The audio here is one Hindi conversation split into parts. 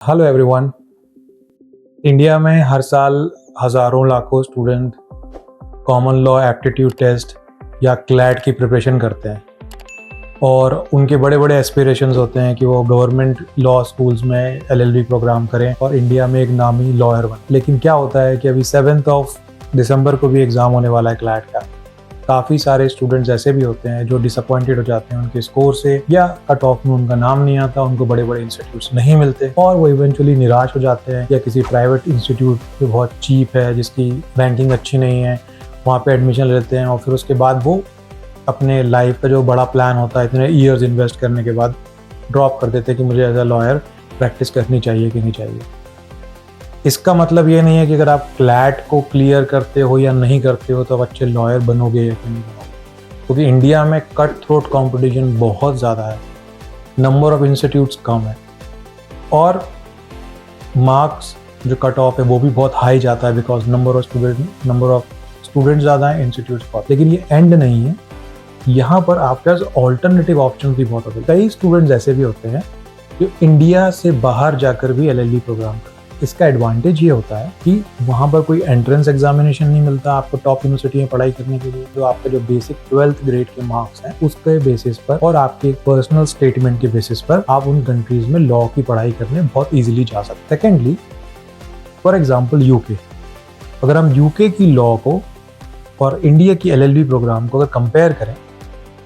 Hello everyone. इंडिया में हर साल हज़ारों लाखों student common law aptitude test या क्लैट की प्रिपरेशन करते हैं और उनके बड़े बड़े एस्पिरेशंस होते हैं कि वो गवर्नमेंट लॉ स्कूल्स में एलएलबी प्रोग्राम करें और इंडिया में एक नामी लॉयर बने। लेकिन क्या होता है कि अभी 7 दिसंबर को भी एग्ज़ाम होने वाला है क्लैट का। काफ़ी सारे स्टूडेंट्स ऐसे भी होते हैं जो डिसअपॉइंटेड हो जाते हैं उनके स्कोर से, या कट ऑफ में उनका नाम नहीं आता, उनको बड़े बड़े इंस्टीट्यूट्स नहीं मिलते और वो इवेंचुअली निराश हो जाते हैं, या किसी प्राइवेट इंस्टीट्यूट जो बहुत चीप है, जिसकी रैंकिंग अच्छी नहीं है, वहाँ पे एडमिशन लेते हैं और फिर उसके बाद वो अपने लाइफ का जो बड़ा प्लान होता है इतने ईयर्स इन्वेस्ट करने के बाद ड्रॉप कर देते हैं कि मुझे एज अ लॉयर प्रैक्टिस करनी चाहिए कि नहीं चाहिए। इसका मतलब ये नहीं है कि अगर आप क्लैट को क्लियर करते हो या नहीं करते हो तो आप अच्छे लॉयर बनोगे या नहीं बनोगे, क्योंकि इंडिया में कट थ्रोट कॉम्पिटिशन बहुत ज़्यादा है, नंबर ऑफ इंस्टीट्यूट्स कम है और मार्क्स जो कट ऑफ है वो भी बहुत हाई जाता है, बिकॉज नंबर ऑफ स्टूडेंट्स ज़्यादा है, इंस्टीट्यूट्स बहुत। लेकिन ये एंड नहीं है, यहाँ पर आपके पास ऑल्टरनेटिव ऑप्शन भी बहुत होते हैं। कई स्टूडेंट्स ऐसे भी होते हैं जो इंडिया से बाहर जाकर भी एलएलबी प्रोग्राम करते हैं। इसका एडवांटेज ये होता है कि वहाँ पर कोई एंट्रेंस एग्जामिनेशन नहीं मिलता आपको टॉप यूनिवर्सिटी में पढ़ाई करने के लिए। जो आपके जो बेसिक 12th ग्रेड के मार्क्स हैं उसके बेसिस पर और आपके पर्सनल स्टेटमेंट के बेसिस पर आप उन कंट्रीज में लॉ की पढ़ाई करने बहुत इजीली जा सकते हैं। सेकेंडली, फॉर एग्जांपल यूके, अगर हम यूके की लॉ को और इंडिया की एलएलबी प्रोग्राम को अगर कंपेयर करें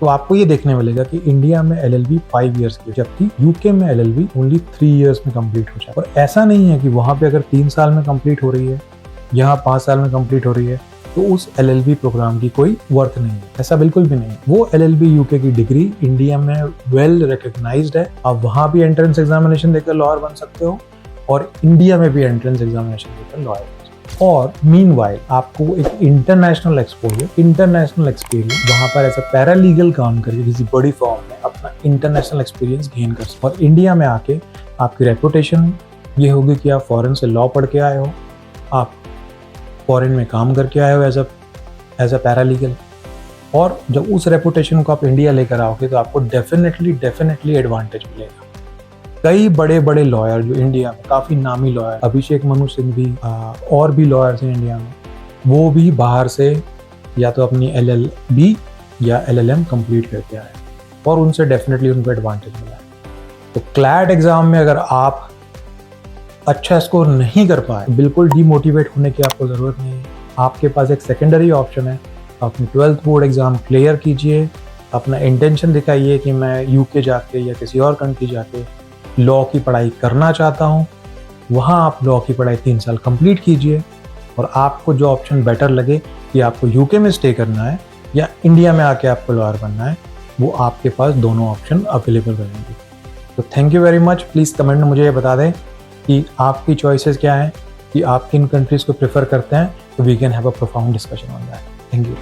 तो आपको ये देखने मिलेगा कि इंडिया में एलएलबी 5 इयर्स की, जबकि यूके में एलएलबी ओनली 3 इयर्स में कंप्लीट हो जाए। और ऐसा नहीं है कि वहाँ पे अगर 3 साल में कंप्लीट हो रही है, यहाँ 5 साल में कंप्लीट हो रही है, तो उस एलएलबी प्रोग्राम की कोई वर्थ नहीं है। ऐसा बिल्कुल भी नहीं है। वो एलएलबी यूके की डिग्री इंडिया में वेल रिकग्नाइज्ड है। आप वहाँ भी एंट्रेंस एग्जामिनेशन देकर लॉयर बन सकते हो और इंडिया में भी एंट्रेंस एग्जामिनेशन देकर लॉयर बन सकते हो। और मीनवाइल आपको एक इंटरनेशनल एक्सपोजर, इंटरनेशनल एक्सपीरियंस, वहाँ पर ऐसा पैरालीगल काम करके किसी बड़ी फॉर्म में अपना इंटरनेशनल एक्सपीरियंस गेन कर सकते हो। और इंडिया में आके आपकी रेपुटेशन ये होगी कि आप फॉरेन से लॉ पढ़ के आए हो, आप फॉरेन में काम करके आए हो एज अ पैरालीगल, और जब उस रेपुटेशन को आप इंडिया लेकर आओगे तो आपको डेफिनेटली एडवांटेज मिलेगा। कई बड़े बड़े लॉयर जो इंडिया में काफ़ी नामी लॉयर, अभिषेक मनु सिंह भी और भी लॉयर्स हैं इंडिया में, वो भी बाहर से या तो अपनी एलएलबी या एलएलएम कंप्लीट करके आए और उनसे डेफिनेटली उनको एडवांटेज मिला है। तो क्लैट एग्ज़ाम में अगर आप अच्छा स्कोर नहीं कर पाए, बिल्कुल डीमोटिवेट होने की आपको ज़रूरत नहीं है। आपके पास एक सेकेंडरी ऑप्शन है, अपनी 12th बोर्ड एग्ज़ाम क्लियर कीजिए, अपना इंटेंशन दिखाइए कि मैं यूके जाके या किसी और कंट्री जाके लॉ की पढ़ाई करना चाहता हूँ। वहाँ आप लॉ की पढ़ाई 3 साल कंप्लीट कीजिए और आपको जो ऑप्शन बेटर लगे कि आपको यूके में स्टे करना है या इंडिया में आके आपको लॉयर बनना है, वो आपके पास दोनों ऑप्शन अवेलेबल रहेंगे। तो thank you very much. Please comment में मुझे ये बता दें कि आपकी चॉइसेस क्या हैं, कि आप किन कंट्रीज़ को प्रेफर करते हैं, तो we can have a profound discussion on that. Thank you.